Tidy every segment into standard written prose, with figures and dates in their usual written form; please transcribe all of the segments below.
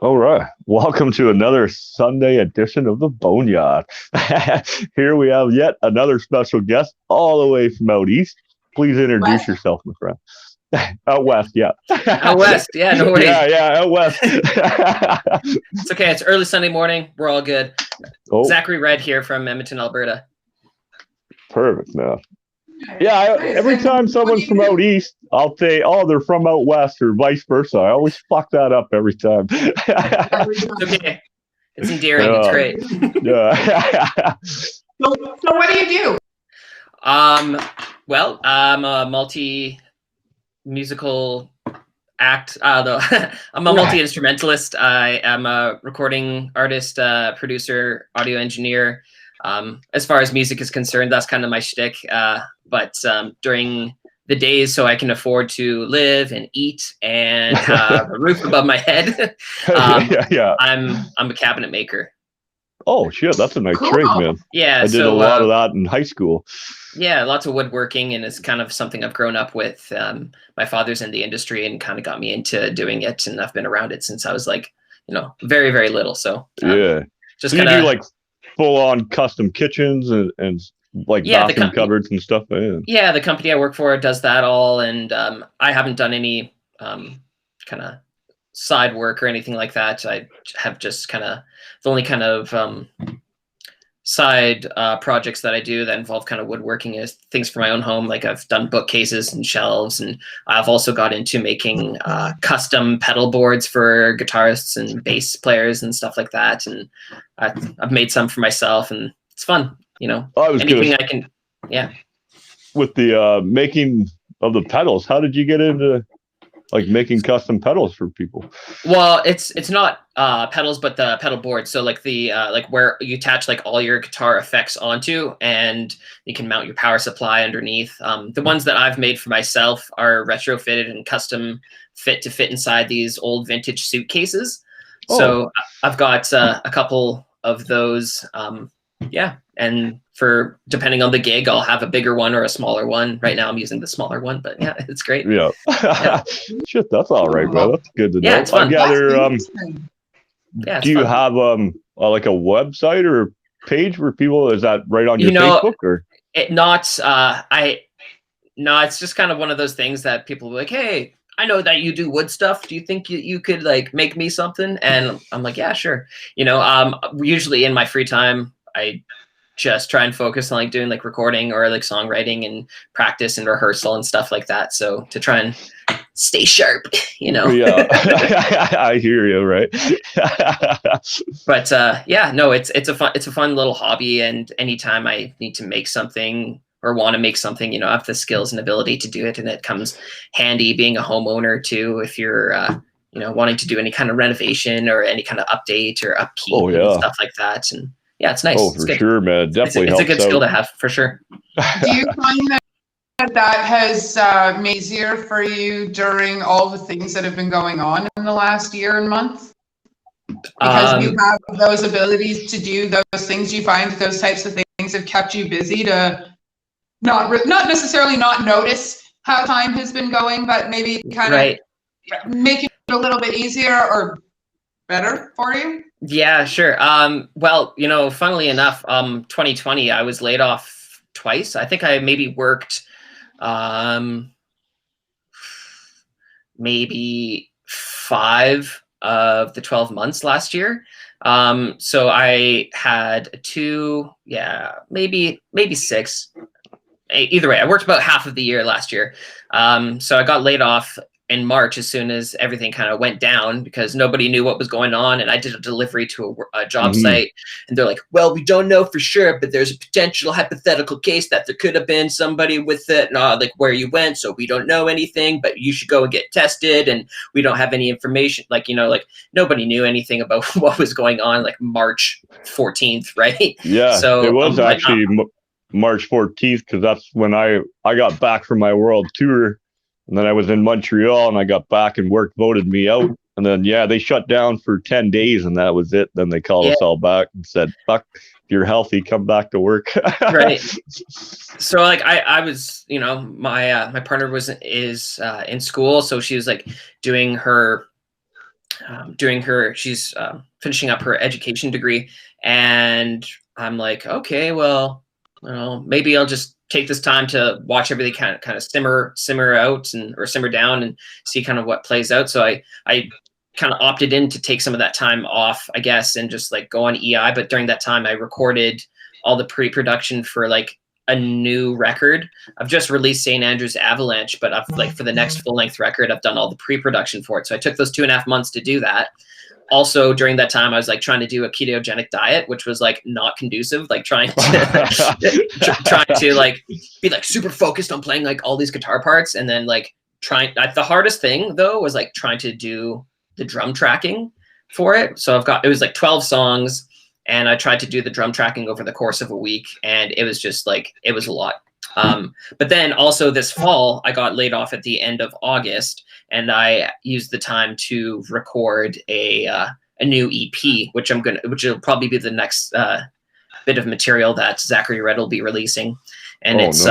All right. Welcome to another Sunday edition of the Boneyard. Here we have yet another special guest all the way from out east. Please introduce West. yourself, my friend. Out west, yeah. Out west, yeah, no worries. Yeah, out west. It's okay. It's early Sunday morning. We're all good. Oh, Zachary Red here from Edmonton, Alberta. perfect, man. Yeah, every time someone's from out east, I'll say, "Oh, they're from out west," or vice versa. I always fuck that up every time. It's okay. It's endearing. It's great. Yeah. So what do you do? Well, I'm a multi-musical act. I'm a multi-instrumentalist. I am a recording artist, producer, audio engineer. As far as music is concerned, that's kind of my shtick. But during the days, so I can afford to live and eat and have a roof above my head, Yeah. I'm a cabinet maker. Oh shit, that's a nice Cool. trade, man. Yeah, I did a lot of that in high school. Yeah, lots of woodworking, and it's kind of something I've grown up with. My father's in the industry and kind of got me into doing it, and I've been around it since I was like, very, very little. So Yeah. just So you kind do of like full on custom kitchens and like bathroom cupboards and stuff, man. Yeah, the company I work for does that all, and I haven't done any kind of side work or anything like that. I have just kind of the only kind of side projects that I do that involve kind of woodworking is things for my own home. Like I've done bookcases and shelves, and I've also got into making custom pedal boards for guitarists and bass players and stuff like that. And I've made some for myself, and it's fun. I was Anything I can. Yeah. With the making of the pedals, how did you get into like making custom pedals for people? Well, it's not pedals, but the pedal board. So like the like where you attach like all your guitar effects onto, and you can mount your power supply underneath. The ones that I've made for myself are retrofitted and custom fit to fit inside these old vintage suitcases. Oh. So I've got a couple of those. Yeah, and for depending on the gig, I'll have a bigger one or a smaller one. Right now, I'm using the smaller one, but yeah, it's great. Yeah. Shit, that's all right, man. That's good to know. Yeah, it's fun. I gather. Yeah, it's Do you fun. have like a website or page where people? Is that right on your Facebook or? No, it's just kind of one of those things that people are like, hey, I know that you do wood stuff. Do you think you could like make me something? And I'm like, yeah, sure. Usually in my free time, I just try and focus on like doing like recording or like songwriting and practice and rehearsal and stuff like that. So to try and stay sharp, Yeah, I hear you. Right. But yeah, no, it's a fun little hobby. And anytime I need to make something or want to make something, I have the skills and ability to do it. And it comes handy being a homeowner too, if you're, wanting to do any kind of renovation or any kind of update or upkeep and stuff like that. And yeah, it's nice. Oh, for sure, man. Definitely it's a helps good skill out. to have for sure. Do you find that has made it easier for you during all the things that have been going on in the last year and month? Because you have those abilities to do those things. You find that those types of things have kept you busy to not necessarily not notice how time has been going, but maybe kind of make it a little bit easier or better for you? Yeah, sure. Well, funnily enough, 2020, I was laid off twice. I think I maybe worked maybe 5 of the 12 months last year. So I had 2, maybe 6. Either way, I worked about half of the year last year. So I got laid off in March, as soon as everything kind of went down, because nobody knew what was going on. And I did a delivery to a job site, and they're like, well, we don't know for sure, but there's a potential hypothetical case that there could have been somebody with it, like where you went. So we don't know anything, but you should go and get tested. And we don't have any information. Like, like nobody knew anything about what was going on, like March 14th, right? Yeah, so it was actually March 14th, because that's when I got back from my world tour, and then I was in Montreal, and I got back, and work voted me out, and then they shut down for 10 days, and that was it. Then they called us all back and said, fuck, if you're healthy, come back to work. Right. So like I was, my partner is in school, so she was like doing her she's finishing up her education degree, and I'm like, okay, well, maybe I'll just take this time to watch everything kind of simmer out or simmer down and see kind of what plays out. So I kind of opted in to take some of that time off, I guess, and just like go on EI. But during that time, I recorded all the pre-production for like a new record. I've just released St. Andrew's Avalanche, but I've like for the next full-length record, I've done all the pre-production for it. So I took those 2.5 months to do that. Also, during that time, I was like trying to do a ketogenic diet, which was like not conducive, like trying to like be like super focused on playing like all these guitar parts. And then like the hardest thing though was like trying to do the drum tracking for it. So it was like 12 songs, and I tried to do the drum tracking over the course of a week. And it was just like, it was a lot. But then also this fall, I got laid off at the end of August, and I used the time to record a new EP, which will probably be the next bit of material that Zachary Red will be releasing. And nice.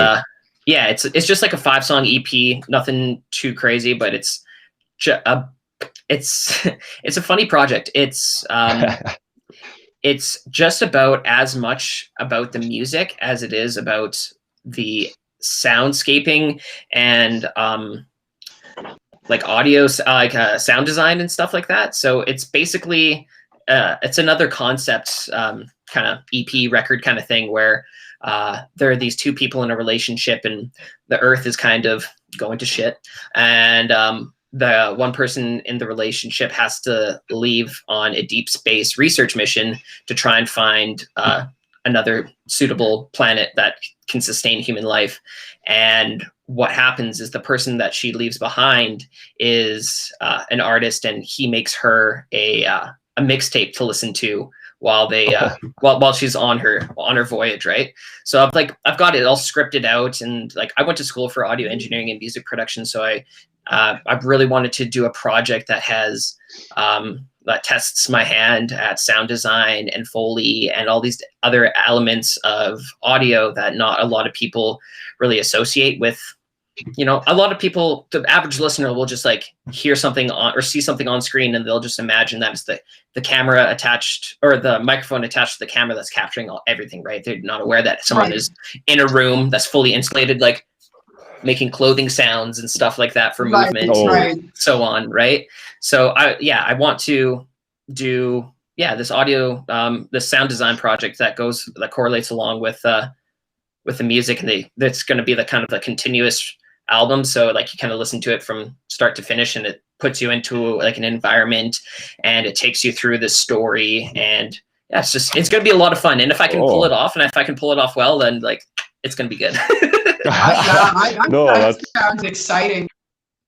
It's just like a 5-song EP, nothing too crazy, but it's a funny project. It's just about as much about the music as it is about the soundscaping and like audio, sound design and stuff like that. So it's basically it's another concept kind of EP record kind of thing where there are these two people in a relationship, and the earth is kind of going to shit, and the one person in the relationship has to leave on a deep space research mission to try and find another suitable planet that can sustain human life. And what happens is the person that she leaves behind is an artist, and he makes her a mixtape to listen to while they while she's on her voyage, right? So I've got it all scripted out, and like I went to school for audio engineering and music production, so I really wanted to do a project that has that tests my hand at sound design and Foley and all these other elements of audio that not a lot of people really associate with. A lot of people, the average listener will just like hear something on or see something on screen, and they'll just imagine that it's the camera attached or the microphone attached to the camera that's capturing everything, right? They're not aware that someone is in a room that's fully insulated, like making clothing sounds and stuff like that for movement, so on, right? So I want to do this audio, this sound design project that correlates along with the music, and that's going to be the kind of the continuous album. So like you kind of listen to it from start to finish, and it puts you into like an environment, and it takes you through this story, and it's going to be a lot of fun. And if I can pull it off, and if I can pull it off well, then like it's going to be good. That sounds exciting,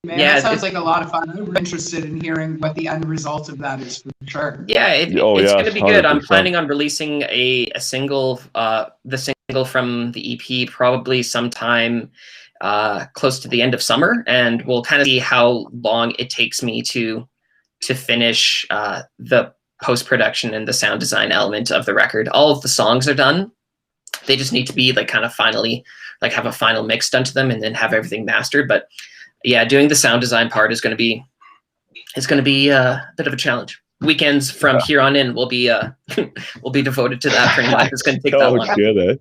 man. That sounds like a lot of fun. I'm interested in hearing what the end result of that is for sure. It's going to be good. 100%. I'm planning on releasing a single, the single from the EP probably sometime close to the end of summer, and we'll kind of see how long it takes me to finish the post-production and the sound design element of the record. All of the songs are done. They just need to be like kind of finally like have a final mix done to them, and then have everything mastered. But yeah, doing the sound design part is going to be a bit of a challenge. Weekends from here on in will be devoted to that pretty much. It's going to take that long. Good,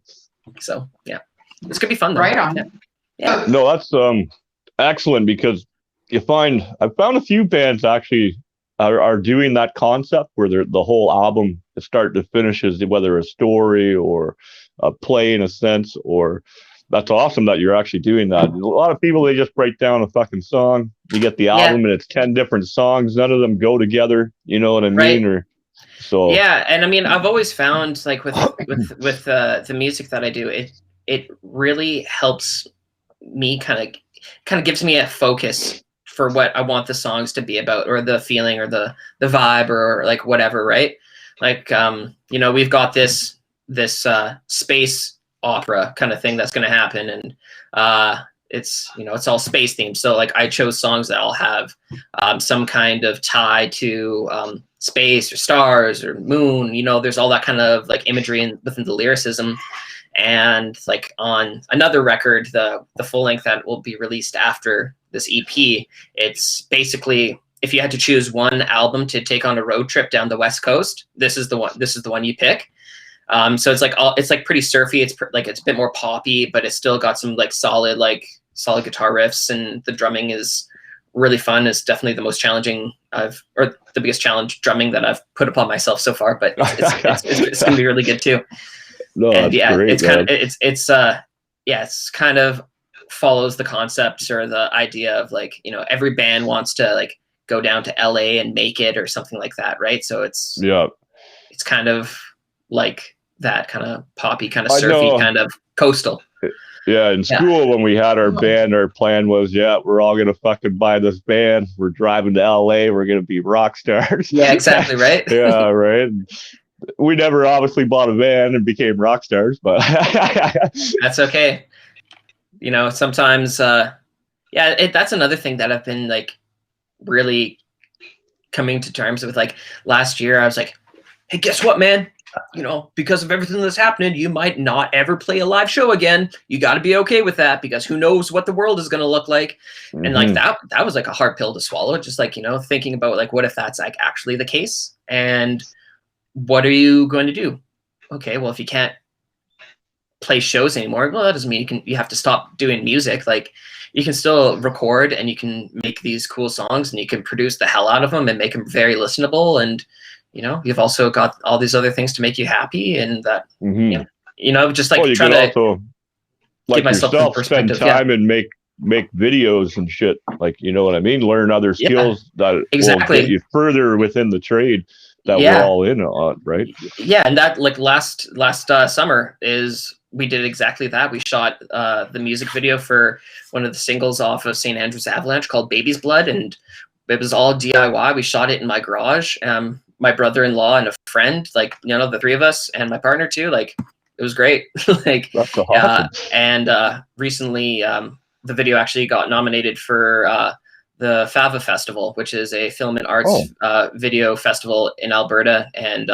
So yeah, it's going to be fun though. Right on. Yeah. No, that's excellent, because I've found a few bands actually are doing that concept where the whole album start to finish is whether a story or a play in a sense, or that's awesome that you're actually doing that. A lot of people, they just break down a fucking song. You get the album and it's 10 different songs. None of them go together. You know what I mean? Right. Or so. Yeah, and I mean, I've always found like with the music that I do, it really helps me kind of gives me a focus for what I want the songs to be about, or the feeling, or the vibe, or like whatever, right? Like you know, we've got this space opera kind of thing that's going to happen, and it's, you know, it's all space themed. So like I chose songs that all have some kind of tie to space or stars or moon. You know, there's all that kind of like imagery within the lyricism. And like on another record, the full length that will be released after this EP, it's basically, if you had to choose one album to take on a road trip down the West Coast, this is the one you pick. So it's like pretty surfy. It's like it's a bit more poppy, but it's still got some like solid guitar riffs, and the drumming is really fun. It's definitely the most challenging or the biggest challenge drumming that I've put upon myself so far. But it's gonna be really good too. No, and yeah, great, it's kind of it's kind of follows the concepts or the idea of like, you know, every band wants to like go down to LA and make it or something like that, right? So it's kind of like that kind of poppy, kind of surfy, kind of coastal. Yeah, in school when we had our band, our plan was, we're all gonna fucking buy this band. We're driving to LA. We're gonna be rock stars. Yeah, exactly, right. Yeah, right. We never obviously bought a van and became rock stars, but that's okay. You know, sometimes, that's another thing that I've been like really coming to terms with. Like last year, I was like, hey, guess what, man? You know, because of everything that's happening, you might not ever play a live show again. You got to be okay with that, because who knows what the world is going to look like. Mm-hmm. And like that was like a hard pill to swallow. Just like, you know, thinking about like, what if that's like actually the case? And what are you going to do? Okay, well, if you can't play shows anymore, well, that doesn't mean you have to stop doing music. Like you can still record and you can make these cool songs and you can produce the hell out of them and make them very listenable. And, you know, you've also got all these other things to make you happy, and that, you know, just like trying to also, like give myself yourself, some spend time and make videos and shit. Like, you know what I mean? Learn other skills that will get you further within the trade that we're all in on, right? Yeah, and that like last summer we did exactly that. We shot the music video for one of the singles off of St. Andrew's Avalanche called Baby's Blood, and it was all DIY. We shot it in my garage. My brother-in-law and a friend, like, you know, the three of us, and my partner too. Like, it was great. Like, that's awesome. And recently, the video actually got nominated for the Fava Festival, which is a film and arts video festival in Alberta, and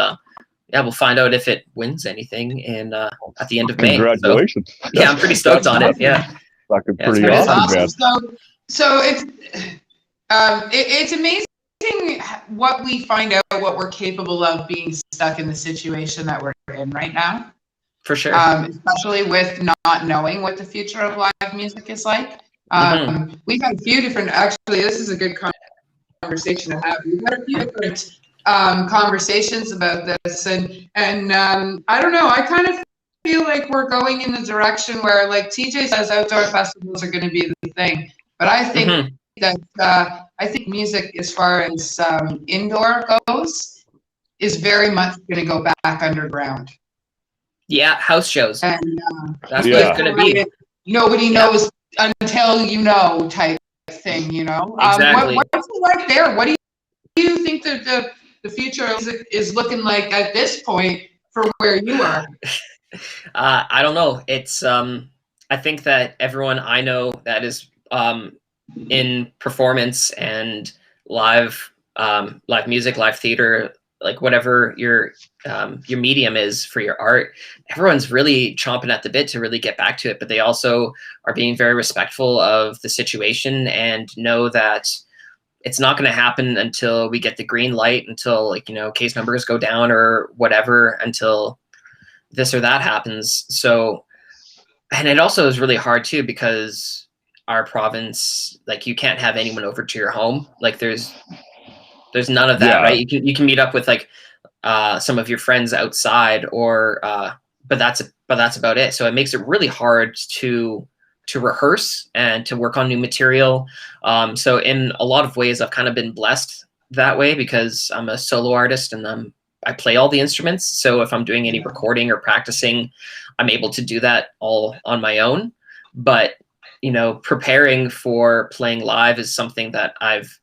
we'll find out if it wins anything in at the end of May. Congratulations! So, yeah, I'm pretty stoked on it. Yeah, fucking pretty awesome. So it's amazing what we find out, what we're capable of being stuck in the situation that we're in right now. For sure. Especially with not knowing what the future of live music is like. We've had a few different, actually, this is a good conversation to have. We've had a few different conversations about this, and I don't know, I kind of feel like we're going in the direction where, like TJ says, outdoor festivals are going to be the thing, but I think that I think music, as far as indoor goes, is very much going to go back underground. Yeah, house shows. And that's what it's going to be. Nobody knows until you know, type thing, you know. Exactly. What's it like there? What do you think that the future is looking like at this point for where you are? I don't know. It's I think that everyone I know that is in performance and live music, live theater, like whatever your medium is for your art, everyone's really chomping at the bit to really get back to it. But they also are being very respectful of the situation and know that it's not going to happen until we get the green light, until, like, you know, case numbers go down or whatever, until this or that happens. So, and it also is really hard too, because our province, like, you can't have anyone over to your home. Like, there's none of that, right? You can meet up with like some of your friends outside, or but that's about it. So it makes it really hard to rehearse and to work on new material. So in a lot of ways, I've kind of been blessed that way because I'm a solo artist and I play all the instruments. So if I'm doing any recording or practicing, I'm able to do that all on my own. But, you know, preparing for playing live is something that I've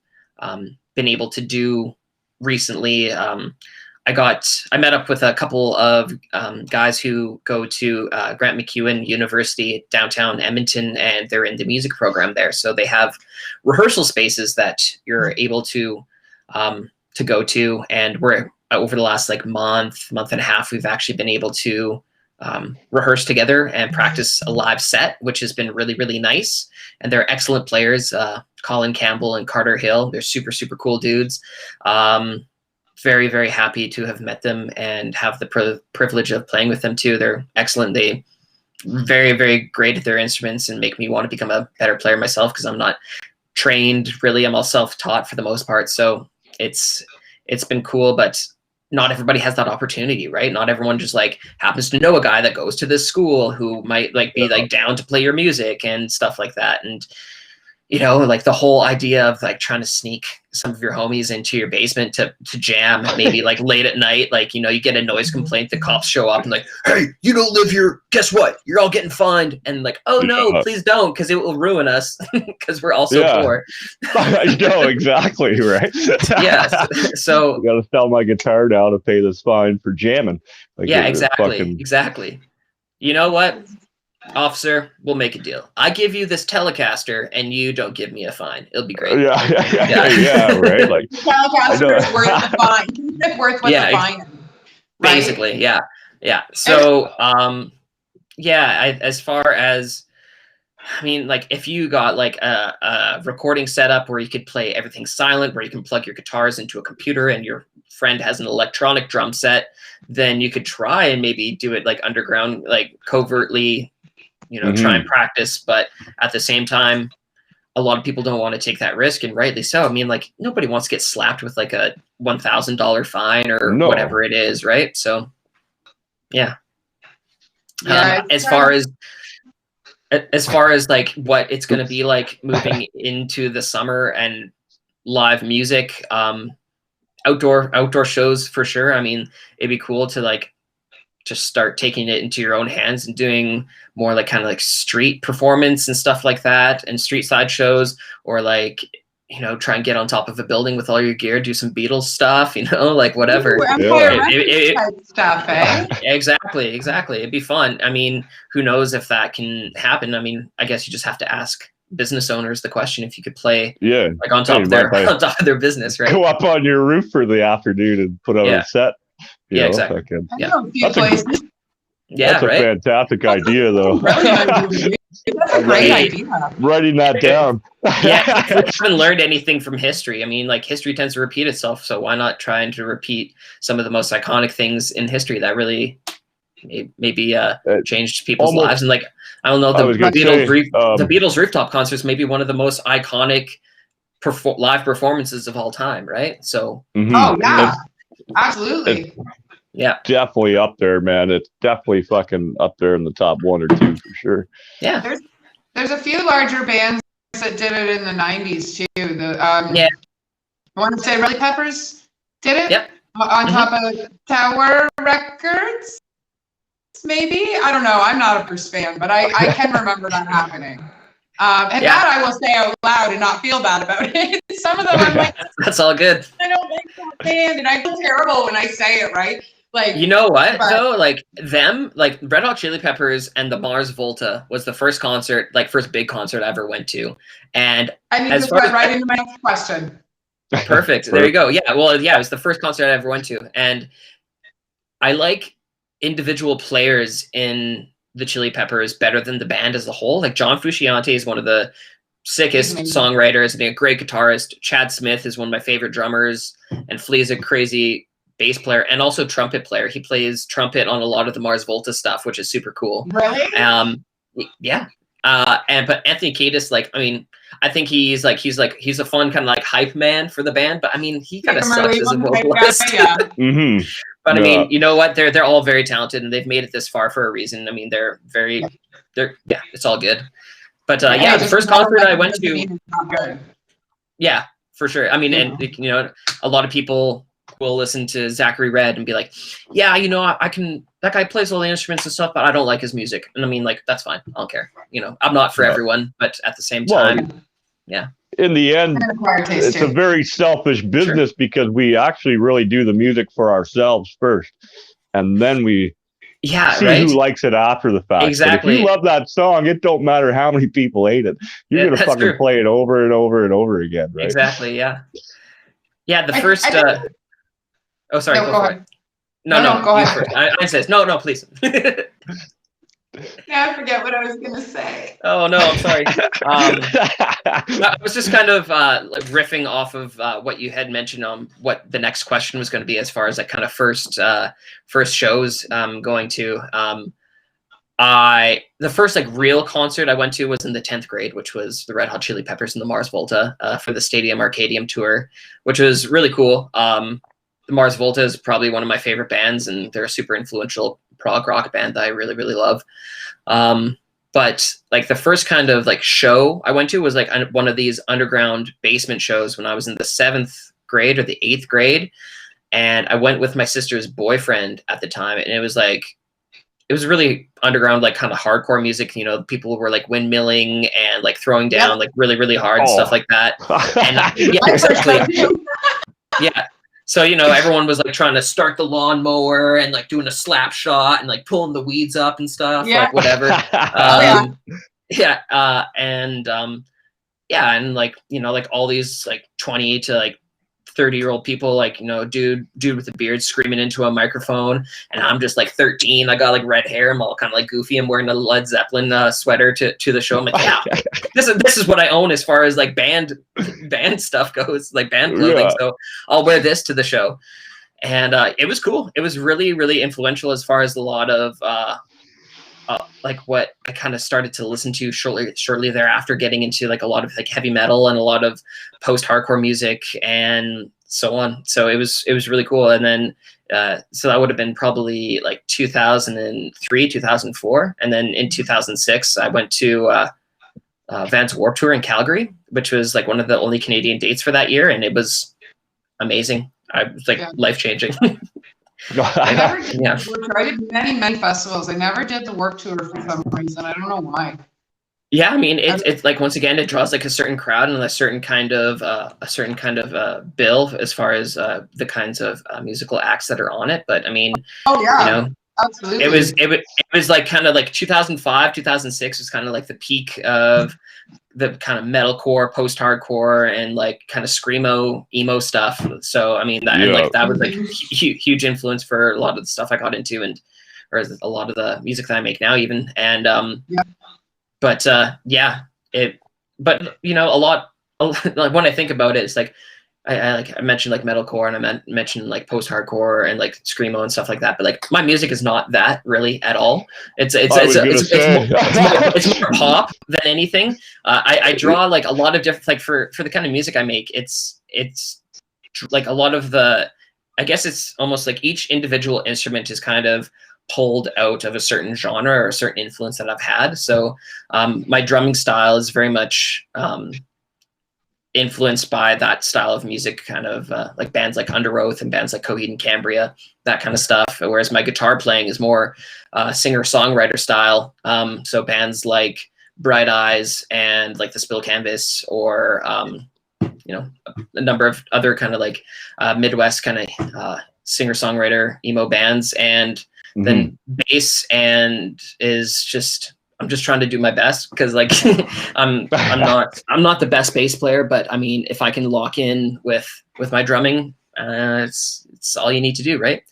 been able to do recently. I met up with a couple of guys who go to Grant MacEwan University downtown Edmonton, and they're in the music program there. So they have rehearsal spaces that you're able to go to, and we're over the last like month and a half, we've actually been able to rehearse together and practice a live set, which has been really, really nice. And they're excellent players, Colin Campbell and Carter Hill. They're super, super cool dudes. Very, very happy to have met them and have the privilege of playing with them too. They're excellent. They very, very great at their instruments and make me want to become a better player myself because I'm not trained really. I'm all self-taught for the most part. So it's been cool, but not everybody has that opportunity, right? Not everyone just like happens to know a guy that goes to this school who might like be like down to play your music and stuff like that. And you know, like the whole idea of like trying to sneak some of your homies into your basement to jam maybe like late at night, like, you know, you get a noise complaint, the cops show up and like, hey, you don't live here. Guess what? You're all getting fined. And like, oh no, please don't, because it will ruin us because we're also poor. I know, exactly, right? Yeah. So I got to sell my guitar now to pay this fine for jamming. Like, yeah, exactly. You know what? Officer, we'll make a deal. I give you this Telecaster and you don't give me a fine. It'll be great. Yeah, right. Like Telecaster is worth the fine. It's worth what the fine is. Basically, right? Yeah. So, as far as, I mean, like if you got like a recording setup where you could play everything silent, where you can plug your guitars into a computer and your friend has an electronic drum set, then you could try and maybe do it like underground, like covertly, you know, try and practice. But at the same time, a lot of people don't want to take that risk, and rightly so. I mean, like nobody wants to get slapped with like a $1,000 fine or whatever it is, right? So, yeah. As far as like what it's going to be like moving into the summer and live music, outdoor shows for sure. I mean, it'd be cool to like just start taking it into your own hands and doing more like kind of like street performance and stuff like that, and street side shows, or like, you know, try and get on top of a building with all your gear, do some Beatles stuff, you know, like whatever. Stuff, eh? Exactly. It'd be fun. I mean, who knows if that can happen? I mean, I guess you just have to ask business owners the question if you could play like on top of their business, right? Go up on your roof for the afternoon and put on a set. Exactly. That's a fantastic idea, though. That's a great idea. Writing that down. Yeah, if we haven't learned anything from history, I mean, like history tends to repeat itself, so why not trying to repeat some of the most iconic things in history that really maybe changed people's lives? And like, I don't know, the Beatles rooftop concerts may be one of the most iconic live performances of all time, right? So, oh yeah. Absolutely. Yeah. Definitely up there, man. It's definitely fucking up there in the top 1 or 2 for sure. Yeah. There's a few larger bands that did it in the 90s too. I want to say Chili Peppers did it. Yep. On top of Tower Records. Maybe, I don't know. I'm not a Bruce fan, but I can remember that happening. That I will say out loud and not feel bad about it. Some of them I'm like, that's all good. I don't like that band, and I feel terrible when I say it, right? Like, you know what though? Like them, like Red Hot Chili Peppers and the Mars Volta was the first big concert I ever went to. And I need to start right into my next question. Perfect. There you go. Yeah. Well, yeah, it was the first concert I ever went to, and I like individual players in the Chili Peppers better than the band as a whole. Like John Frusciante is one of the sickest songwriters and a great guitarist. Chad Smith is one of my favorite drummers, and Flea's a crazy bass player and also trumpet player. He plays trumpet on a lot of the Mars Volta stuff, which is super cool. Really? Yeah. But Anthony Kiedis, like, I mean, I think he's a fun kind of like hype man for the band, but I mean, he kind of sucks as a vocalist. Yeah. Mm-hmm. But I mean, you know what? They're all very talented, and they've made it this far for a reason. I mean, it's all good. But the first concert I went to, yeah, for sure. I mean, and you know, a lot of people will listen to Zachary Red and be like, yeah, you know, that guy plays all the instruments and stuff, but I don't like his music. And I mean, like, that's fine. I don't care. You know, I'm not for everyone, but at the same time, yeah. In the end, it's a very selfish business because we actually really do the music for ourselves first. And then we see who likes it after the fact. Exactly. But if you love that song, it don't matter how many people hate it. You're going to fucking play it over and over and over again, right? Exactly, yeah. Yeah, the first... oh, sorry, go ahead. No, go ahead. I says, no, please. Yeah, I forget what I was going to say. Oh, no, I'm sorry. I was just kind of riffing off of what you had mentioned on what the next question was going to be as far as like kind of first shows going to. The first like real concert I went to was in the 10th grade, which was the Red Hot Chili Peppers and the Mars Volta for the Stadium Arcadium tour, which was really cool. The Mars Volta is probably one of my favorite bands, and they're a super influential prog rock band that I really, really love. But like the first kind of like show I went to was like one of these underground basement shows when I was in the 7th grade or the 8th grade. And I went with my sister's boyfriend at the time. And it was really underground, like kind of hardcore music. You know, people were like windmilling and like throwing down like really, really hard and stuff like that. And yeah, exactly. Yeah. So, you know, everyone was like trying to start the lawnmower and like doing a slap shot and like pulling the weeds up and stuff, like whatever. And like, you know, like all these like 20 to like 30-year-old people, like, you know, dude with a beard screaming into a microphone, and I'm just like 13. I got like red hair. I'm all kind of like goofy. I'm wearing a Led Zeppelin sweater to the show. I'm like, yeah, this is what I own as far as like band stuff goes, like band clothing. So I'll wear this to the show, and it was cool. It was really, really influential as far as a lot of like what I kind of started to listen to shortly thereafter, getting into like a lot of like heavy metal and a lot of post-hardcore music and so on. So it was really cool. And then so that would have been probably like 2003, 2004. And then in 2006, I went to Vans Warped Tour in Calgary, which was like one of the only Canadian dates for that year. And it was amazing. I was like life-changing. I did many festivals. I never did the Warped Tour for some reason. I don't know why. Yeah, I mean, it's like, once again, it draws like a certain crowd and a certain kind of bill as far as the kinds of musical acts that are on it. But I mean, you know, absolutely, it was like kind of like 2005, 2006 was kind of like the peak of the kind of metalcore, post-hardcore, and like kind of screamo, emo stuff. So I mean, and like that was like huge influence for a lot of the stuff I got into, or a lot of the music that I make now, even. And but you know, a lot like when I think about it, it's like I mentioned like metalcore, and I mentioned like post-hardcore and like screamo and stuff like that. But like my music is not that really at all. It's more pop than anything. I draw like a lot of different, like for the kind of music I make. It's like a lot of the, I guess it's almost like each individual instrument is kind of pulled out of a certain genre or a certain influence that I've had. So my drumming style is very much influenced by that style of music, kind of like bands like Under Oath and bands like Coheed and Cambria, that kind of stuff. Whereas my guitar playing is more singer-songwriter style. So bands like Bright Eyes and like the Spill Canvas, or you know, a number of other kind of like Midwest kind of singer-songwriter emo bands. And then bass and I'm just trying to do my best, because like I'm not the best bass player, but I mean, if I can lock in with my drumming, it's all you need to do, right?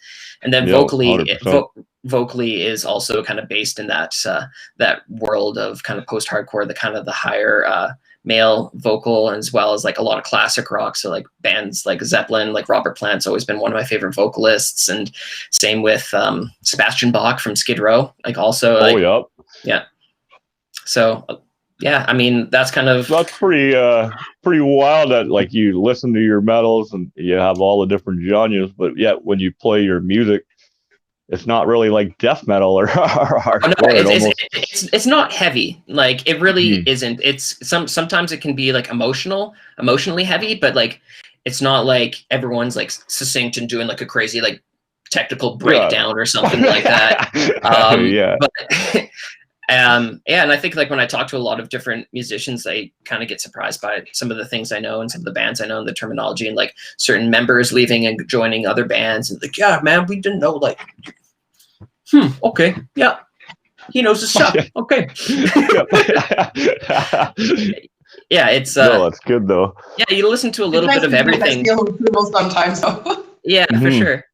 And then vocally is also kind of based in that world of kind of post-hardcore, the kind of the higher male vocal, as well as like a lot of classic rock. So like bands like Zeppelin, like Robert Plant's always been one of my favorite vocalists, and same with Sebastian Bach from Skid Row, like also. So yeah, I mean, that's pretty wild that like you listen to your metals and you have all the different genres, but yet when you play your music, it's not really like death metal or hardcore. It's not heavy. Like it really isn't. It's sometimes it can be like emotionally heavy, but like it's not like everyone's like succinct and doing like a crazy like technical breakdown or something like that. Yeah. But yeah, and I think like when I talk to a lot of different musicians, I kind of get surprised by some of the things I know and some of the bands I know and the terminology and like certain members leaving and joining other bands and like, yeah, man, we didn't know like, okay, yeah, he knows his stuff. Okay. Yeah, it's no, that's good though. Yeah, you listen to a little bit of everything. Sometimes, though. Yeah, for sure.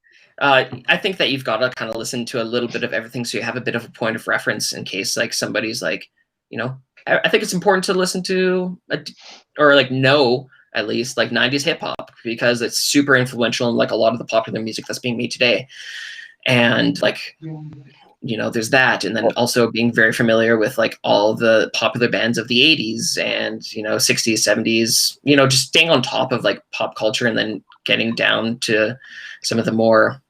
I think that you've got to kind of listen to a little bit of everything so you have a bit of a point of reference in case like somebody's like, you know, I think it's important to listen to or like know at least like 90s hip hop because it's super influential in like a lot of the popular music that's being made today. And like, you know, there's that. And then also being very familiar with like all the popular bands of the 80s and, you know, 60s, 70s, you know, just staying on top of like pop culture and then getting down to some of the more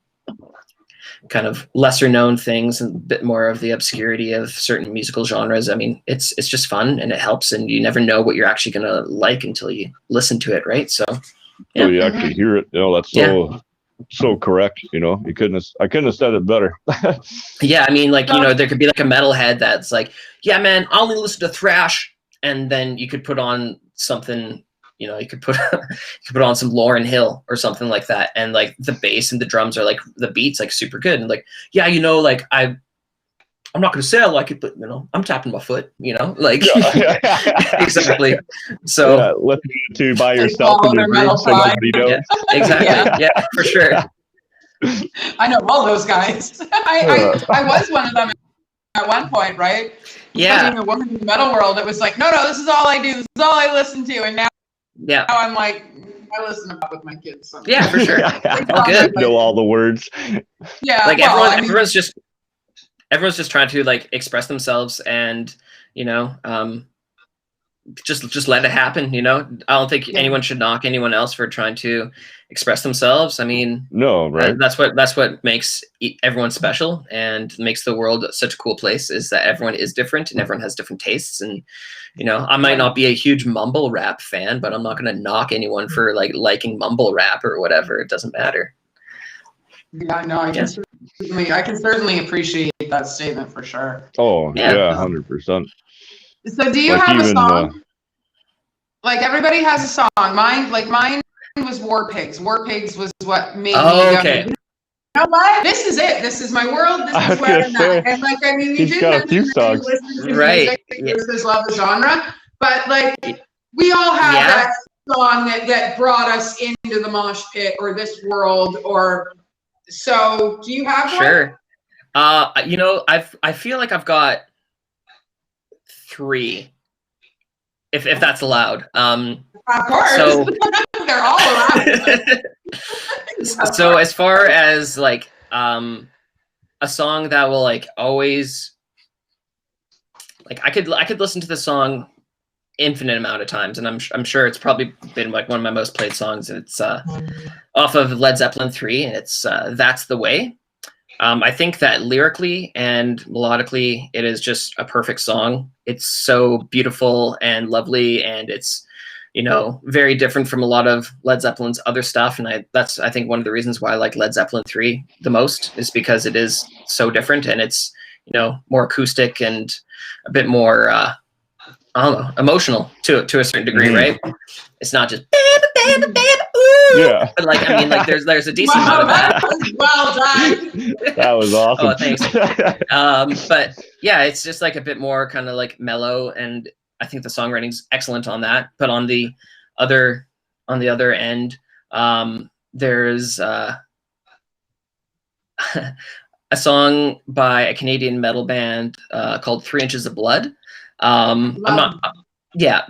kind of lesser known things and a bit more of the obscurity of certain musical genres. I mean, it's just fun and it helps, and you never know what you're actually going to like until you listen to it. Right. So yeah. You actually hear it. You know, that's so correct. You know, I couldn't have said it better. Yeah. I mean, like, you know, there could be like a metalhead that's like, yeah, man, I only listen to thrash. And then you could put on something, you know, you could put on some Lauryn Hill or something like that, and like the bass and the drums are like the beats like super good, and like, yeah, you know, like I'm not gonna say I like it, but you know, I'm tapping my foot, you know, like exactly. So listen to by yourself in your room so nobody knows. Yeah, exactly. Yeah, for sure. I know all those guys. I was one of them at one point, right? Yeah. Being a woman in the metal world, it was like, no, this is all I do. This is all I listen to, and now I'm like, I listen to with my kids. Sometimes. Yeah, for sure. All good. Know all the words. Yeah, like everyone's just trying to like express themselves, and you know, just let it happen. You know, I don't think anyone should knock anyone else for trying to express themselves. I mean, no, right? That's what makes everyone special and makes the world such a cool place, is that everyone is different and everyone has different tastes. And you know, I might not be a huge mumble rap fan, but I'm not going to knock anyone for like liking mumble rap or whatever. It doesn't matter. Yeah, no, I can certainly appreciate that statement for sure. Oh yeah, 100%. So do you have a song? Like everybody has a song. Mine was War Pigs. War Pigs was what made me go, okay. you know what? This is it. This is my world. This is where I'm at. And like, I mean, he's got a few songs. Right. Versus love the genre. But like, we all have that song that brought us into the mosh pit or this world. Or so. Do you have one? Sure. You know, I feel like I've got 3, if that's allowed. Of course. So they're all allowed. So as far as like a song that will like always, like I could listen to the song infinite amount of times, and I'm sure it's probably been like one of my most played songs. It's off of Led Zeppelin 3, and it's That's the Way. I think that lyrically and melodically, it is just a perfect song. It's so beautiful and lovely, and it's, you know, very different from a lot of Led Zeppelin's other stuff. And that's I think one of the reasons why I like Led Zeppelin 3 the most, is because it is so different, and it's, you know, more acoustic and a bit more I don't know, emotional to a certain degree, right? It's not just yeah, but like, I mean, like there's a decent amount of that. Well done. That was awesome. Oh, thanks. But yeah, it's just like a bit more kind of like mellow, and I think the songwriting's excellent on that. But on the other end, there's a song by a Canadian metal band called 3 Inches of Blood.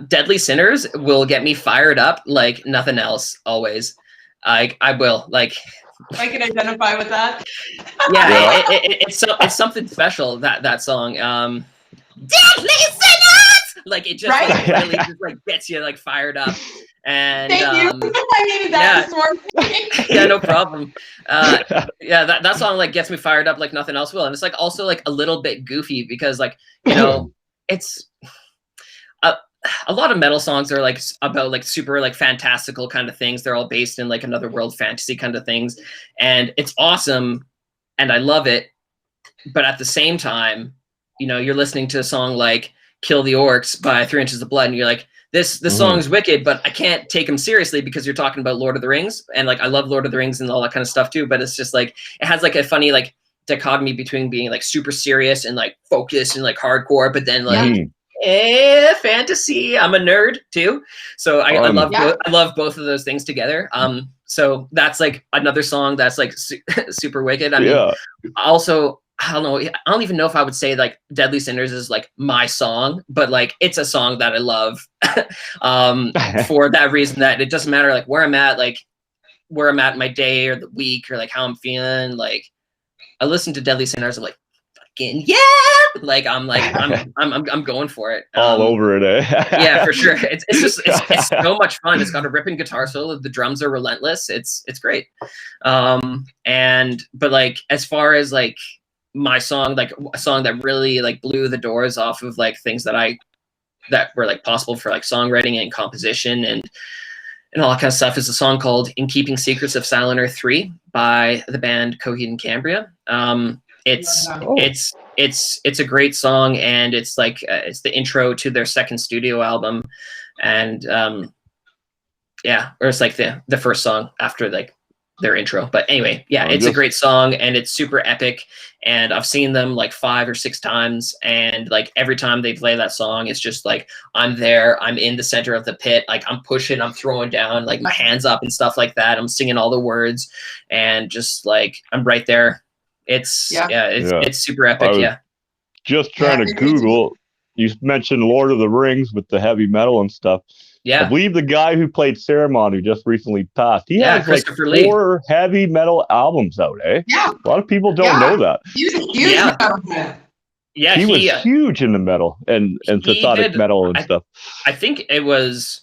Deadly Sinners will get me fired up like nothing else. Always, I will like. I can identify with that. Yeah, it's something special, that song. Deadly Sinners! Like it just Right? like really just like gets you like fired up. And Thank you. I needed that this morning. yeah, no problem. Yeah, that song like gets me fired up like nothing else will. And it's like also like a little bit goofy because like, you know, it's a lot of metal songs are like about like super like fantastical kind of things. They're all based in like another world fantasy kind of things. And it's awesome and I love it. But at the same time, you know, you're listening to a song like Kill the Orcs by 3 Inches of Blood and you're like, this song is wicked, but I can't take them seriously because you're talking about Lord of the Rings. And like, I love Lord of the Rings and all that kind of stuff too, but it's just like, it has like a funny like dichotomy between being like super serious and like focused and like hardcore, but then like, fantasy. I'm a nerd too. So I love both of those things together. So that's like another song that's like super wicked. I mean, also, I don't know. I don't even know if I would say like Deadly Sinners is like my song, but like it's a song that I love for that reason that it doesn't matter like where I'm at in my day or the week or like how I'm feeling. Like I listen to Deadly Sinners, I'm like, fucking yeah! Like I'm going for it. All over it, eh? Yeah, for sure. It's so much fun. It's got a ripping guitar solo. The drums are relentless. It's great. But like as far as like my song, like a song that really like blew the doors off of like things that were like possible for like songwriting and composition and all that kind of stuff is a song called In Keeping Secrets of Silent Earth 3 by the band Coheed and Cambria. It's a great song and it's like it's the intro to their second studio album and or it's like the first song after like their intro. But anyway, it's a great song and it's super epic and I've seen them like 5 or 6 times and like every time they play that song it's just like I'm there, I'm in the center of the pit, like I'm pushing, I'm throwing down like my hands up and stuff like that. I'm singing all the words and just like I'm right there. It's super epic. Just trying to Google, you mentioned Lord of the Rings with the heavy metal and stuff. I believe the guy who played Saruman, who just recently passed, he has like 4 heavy metal albums out, eh? Yeah. A lot of people don't know that. He was a huge metal fan. Yeah, he was huge in the metal and symphonic metal and stuff. I think it was,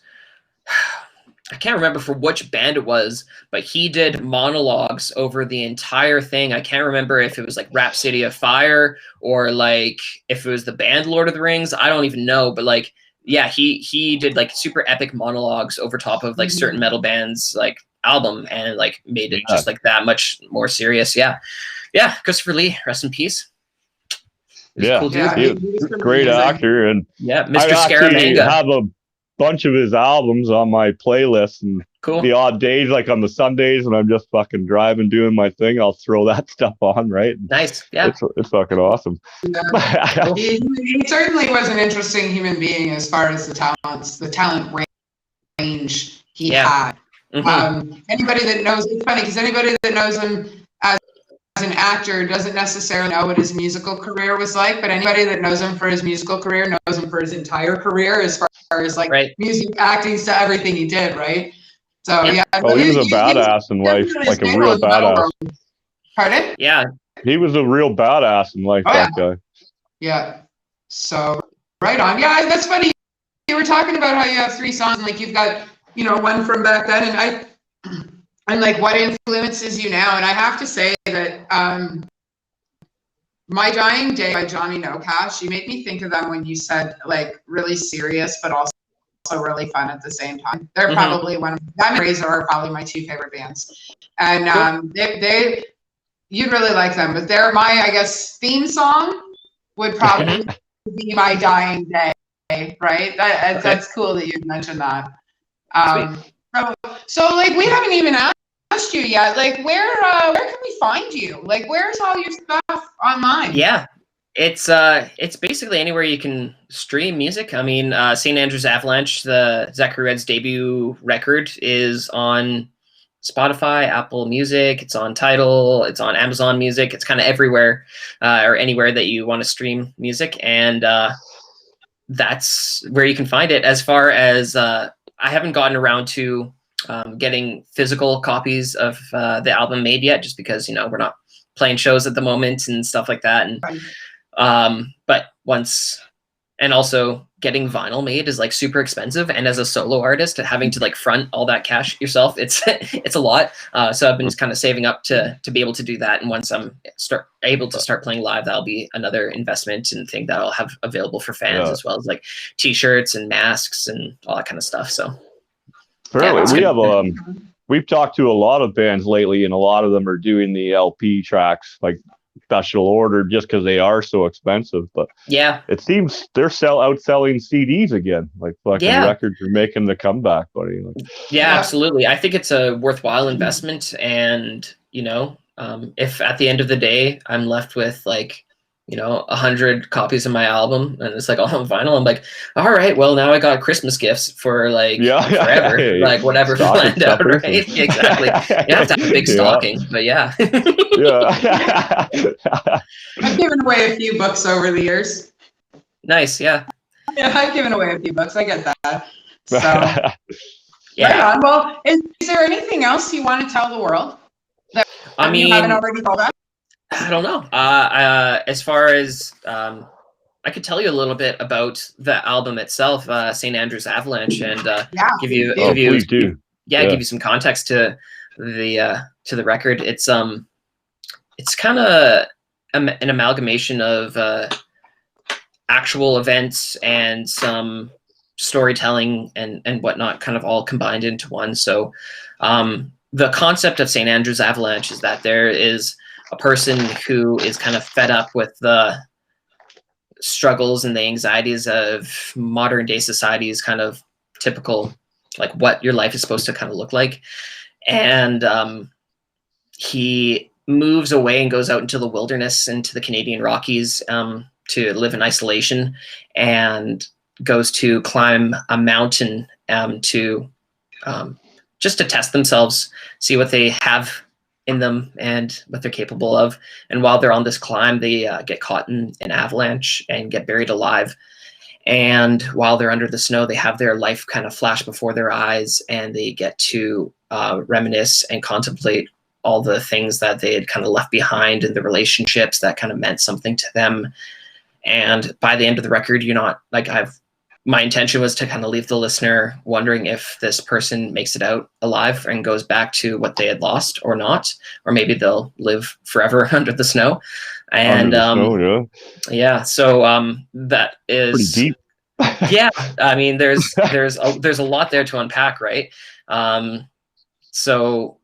I can't remember for which band it was, but he did monologues over the entire thing. I can't remember if it was like Rhapsody of Fire or like if it was the band Lord of the Rings. I don't even know, but like, yeah, he did like super epic monologues over top of like certain metal bands like album and like made it just like that much more serious. Yeah. Christopher Lee, rest in peace. Cool dude. He's a great actor and Mr. Scaramanga. I have a bunch of his albums on my playlist and the odd days, like on the Sundays when I'm just fucking driving, doing my thing, I'll throw that stuff on, right? Nice. Yeah. It's fucking awesome. He certainly was an interesting human being as far as the talent range he had. Anybody that knows, it's funny because anybody that knows him as an actor doesn't necessarily know what his musical career was like, but anybody that knows him for his musical career knows him for his entire career as far as like music, acting, to everything he did, right? So he was a badass in life, like a real badass. Pardon? Yeah. He was a real badass in life, that guy. Yeah. So right on. Yeah, that's funny. You were talking about how you have 3 songs, and like you've got, one from back then, and like what influences you now. And I have to say that My Dying Day by Johnny No Cash, you made me think of them when you said like really serious, but also really fun at the same time. They're probably them and Razor are probably my 2 favorite bands. And they you'd really like them, but they're my, I guess, theme song would probably be My Dying Day, right? That's cool that you mentioned that. So like we haven't even asked you yet, like where can we find you? Like where's all your stuff online? Yeah, it's basically anywhere you can stream music. I mean, St. Andrew's Avalanche, the Zachary Red's debut record, is on Spotify, Apple Music, it's on Tidal, it's on Amazon Music, it's kind of everywhere or anywhere that you want to stream music, and that's where you can find it. As far as I haven't gotten around to getting physical copies of the album made yet, just because we're not playing shows at the moment and stuff like that, and but once and also getting vinyl made is like super expensive, and as a solo artist, having to like front all that cash yourself, it's it's a lot. So I've been just kind of saving up to be able to do that, and once I'm able to start playing live, that'll be another investment and thing that I'll have available for fans, as well as like t-shirts and masks and all that kind of stuff. So we've talked to a lot of bands lately, and a lot of them are doing the LP tracks like special order just because they are so expensive. But yeah, it seems they're outselling CDs again. Like fucking records are making the comeback, buddy. Like, yeah, absolutely. I think it's a worthwhile investment, and if at the end of the day I'm left with like 100 copies of my album and it's like all on vinyl, I'm like, all right, well now I got Christmas gifts for like forever, like whatever planned out, right? Exactly. You have to have a big stocking, but yeah. I've given away a few books over the years. Nice, yeah. Yeah, I've given away a few books. I get that. So yeah. Right on. Well, is there anything else you want to tell the world that you haven't already told us? I don't know. As far as I could tell you a little bit about the album itself, St. Andrew's Avalanche, and give you some context to the record. It's kind of an amalgamation of actual events and some storytelling and whatnot, kind of all combined into one. So the concept of St. Andrew's Avalanche is that there is a person who is kind of fed up with the struggles and the anxieties of modern day society's kind of typical, like what your life is supposed to kind of look like. And he moves away and goes out into the wilderness, into the Canadian Rockies, to live in isolation, and goes to climb a mountain to just to test themselves, see what they have in them and what they're capable of. And while they're on this climb, they get caught in an avalanche and get buried alive. And while they're under the snow, they have their life kind of flash before their eyes, and they get to reminisce and contemplate all the things that they had kind of left behind and the relationships that kind of meant something to them. And by the end of the record, you're not like, my intention was to kind of leave the listener wondering if this person makes it out alive and goes back to what they had lost or not, or maybe they'll live forever under the snow. And so that is pretty deep. Yeah, I mean, there's a lot there to unpack, right? So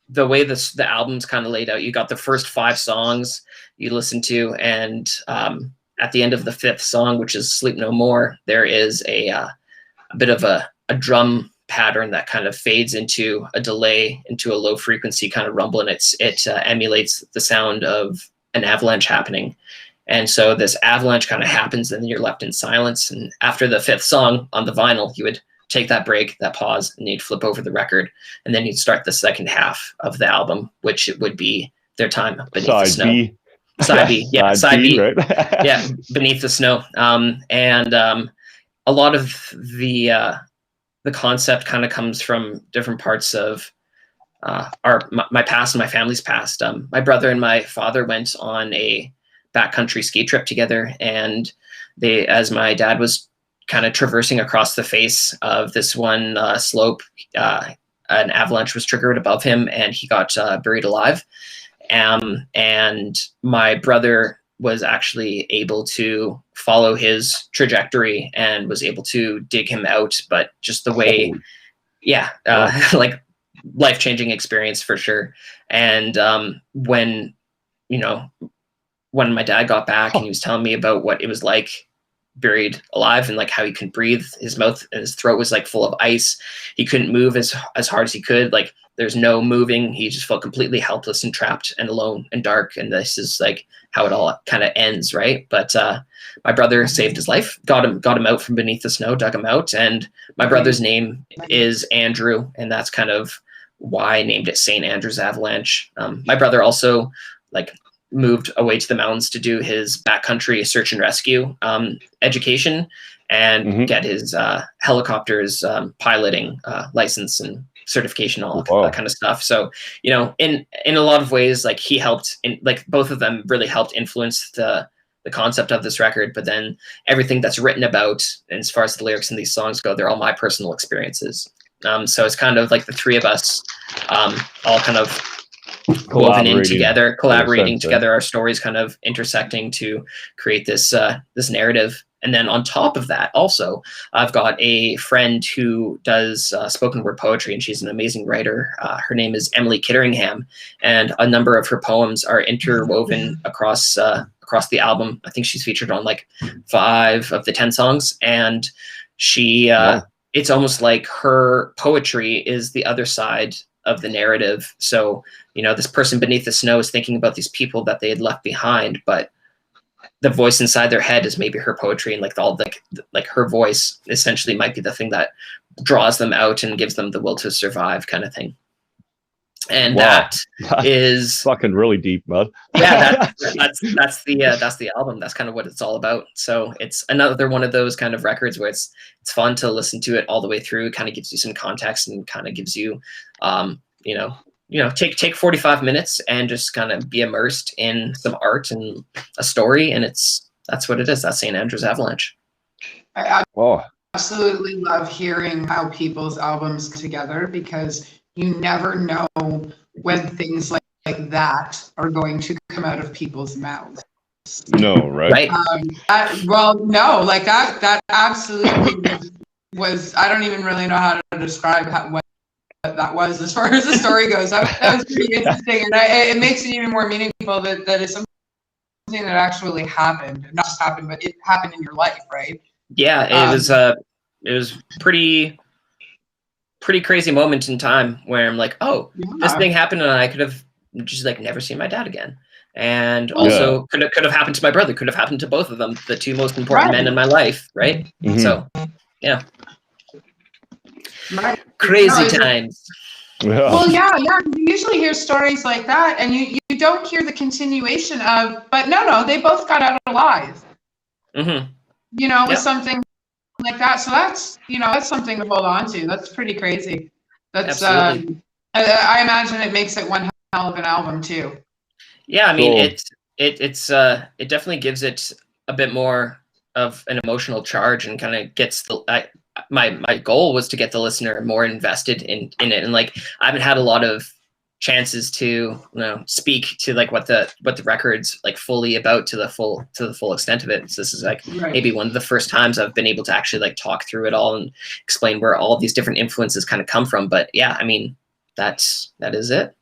the way the album's kind of laid out, you got the first 5 songs you listen to, and at the end of the 5th song, which is Sleep No More, there is a bit of a drum pattern that kind of fades into a delay, into a low frequency kind of rumble, and it emulates the sound of an avalanche happening. And so this avalanche kind of happens, and then you're left in silence. And after the 5th song on the vinyl, you would take that break, that pause, and you'd flip over the record, and then you'd start the second half of the album, which it would be their time beneath the snow. B. Side B, yeah, side B, right? yeah, Beneath the Snow. And a lot of the concept kind of comes from different parts of my past and my family's past. My brother and my father went on a backcountry ski trip together, and as my dad was kind of traversing across the face of this one slope, an avalanche was triggered above him, and he got buried alive. And my brother was actually able to follow his trajectory and was able to dig him out, but just the way, like life-changing experience for sure. And when my dad got back and he was telling me about what it was like buried alive, and like how he couldn't breathe, his mouth and his throat was like full of ice, he couldn't move as hard as he could, like there's no moving, he just felt completely helpless and trapped and alone and dark, and this is like how it all kind of ends, right? But my brother saved his life, got him out from beneath the snow, dug him out, and my brother's name is Andrew, and that's kind of why I named it St. Andrew's Avalanche. My brother also like moved away to the mountains to do his backcountry search and rescue education and get his helicopters piloting license and certification, all that kind of stuff. So, in a lot of ways, like he helped, like both of them really helped influence the the concept of this record, but then everything that's written about, and as far as the lyrics in these songs go, they're all my personal experiences. So it's kind of like the three of us all kind of woven in together, collaborating together, our stories kind of intersecting to create this this narrative. And then on top of that, also, I've got a friend who does spoken word poetry, and she's an amazing writer. Her name is Emily Kitteringham, and a number of her poems are interwoven across the album. I think she's featured on like 5 of the 10 songs, and she it's almost like her poetry is the other side of the narrative. So, you know, this person beneath the snow is thinking about these people that they had left behind, but the voice inside their head is maybe her poetry, and like her voice essentially might be the thing that draws them out and gives them the will to survive, kind of thing. And that is fucking really deep, bud. Yeah, that's the album. That's kind of what it's all about. So it's another one of those kind of records where it's fun to listen to it all the way through. It kind of gives you some context and kind of gives you, take 45 minutes and just kind of be immersed in some art and a story, and that's what it is. That's St. Andrew's Avalanche. I absolutely love hearing how people's albums come together, because you never know when things like that are going to come out of people's mouths. No, right? That absolutely was. I don't even really know how to describe what that was as far as the story goes. That was pretty interesting, and it makes it even more meaningful that it's something that actually happened. Not just happened, but it happened in your life, right? Yeah, it was pretty crazy moment in time where I'm like, oh, this thing happened, and I could have just like never seen my dad again. And also could have happened to my brother, could have happened to both of them, the 2 most important men in my life, right? Mm-hmm. So, yeah. Crazy times. Yeah. Well, yeah. You usually hear stories like that, and you don't hear the continuation of, but no, they both got out alive. Mm-hmm. With something like that. So that's something to hold on to. That's pretty crazy. That's I imagine it makes it one hell of an album too. Yeah, I mean, it definitely gives it a bit more of an emotional charge, and kind of gets my goal was to get the listener more invested in it. And like, I haven't had a lot of chances to speak to like what the record's like fully about to the full extent of it. So this is like maybe one of the first times I've been able to actually like talk through it all and explain where all these different influences kind of come from. But yeah, I mean, that is it.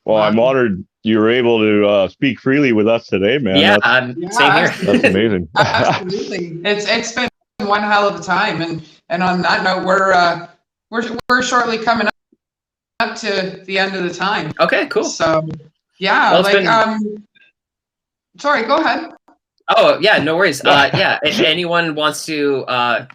Well, I'm honored you were able to speak freely with us today, man. Yeah, same here. That's amazing. Absolutely. It's been one hell of a time, and on that note, we're shortly coming up to the end of the time. Okay, cool. So yeah, sorry, go ahead. Oh yeah, no worries. Yeah, if anyone wants to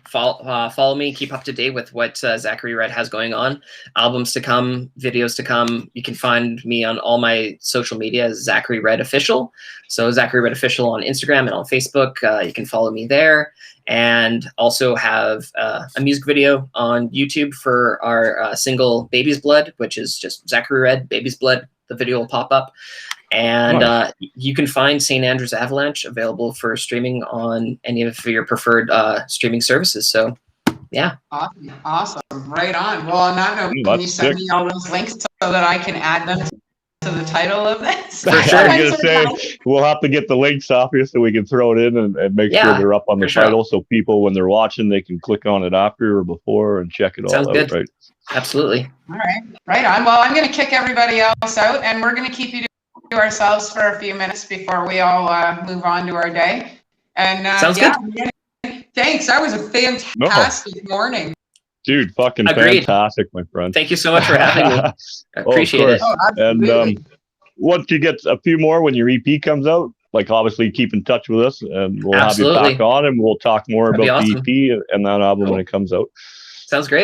follow me, keep up to date with what Zachary Red has going on, albums to come, videos to come, you can find me on all my social media as Zachary Red Official. So Zachary Red Official on Instagram and on Facebook. You can follow me there, and also have a music video on YouTube for our single Baby's Blood, which is just Zachary Red, Baby's Blood. The video will pop up. And you can find St. Andrew's Avalanche available for streaming on any of your preferred streaming services. So, yeah. Awesome. Right on. Well, on that note, can you send me all those links so that I can add them to the title of this? For sure. I was going to say, we'll have to get the links off here so we can throw it in and make sure they're up on the title, so people, when they're watching, they can click on it after or before and check it all out. Right? Absolutely. All right. Right on. Well, I'm going to kick everybody else out, and we're going to keep you to ourselves for a few minutes before we all move on to our day. And sounds good. Thanks. That was a fantastic morning. Dude, fucking fantastic, my friend. Thank you so much for having me. I appreciate it. Oh, and once you get a few more, when your EP comes out, like obviously keep in touch with us, and we'll have you back on, and we'll talk more about the EP and that album when it comes out. Sounds great.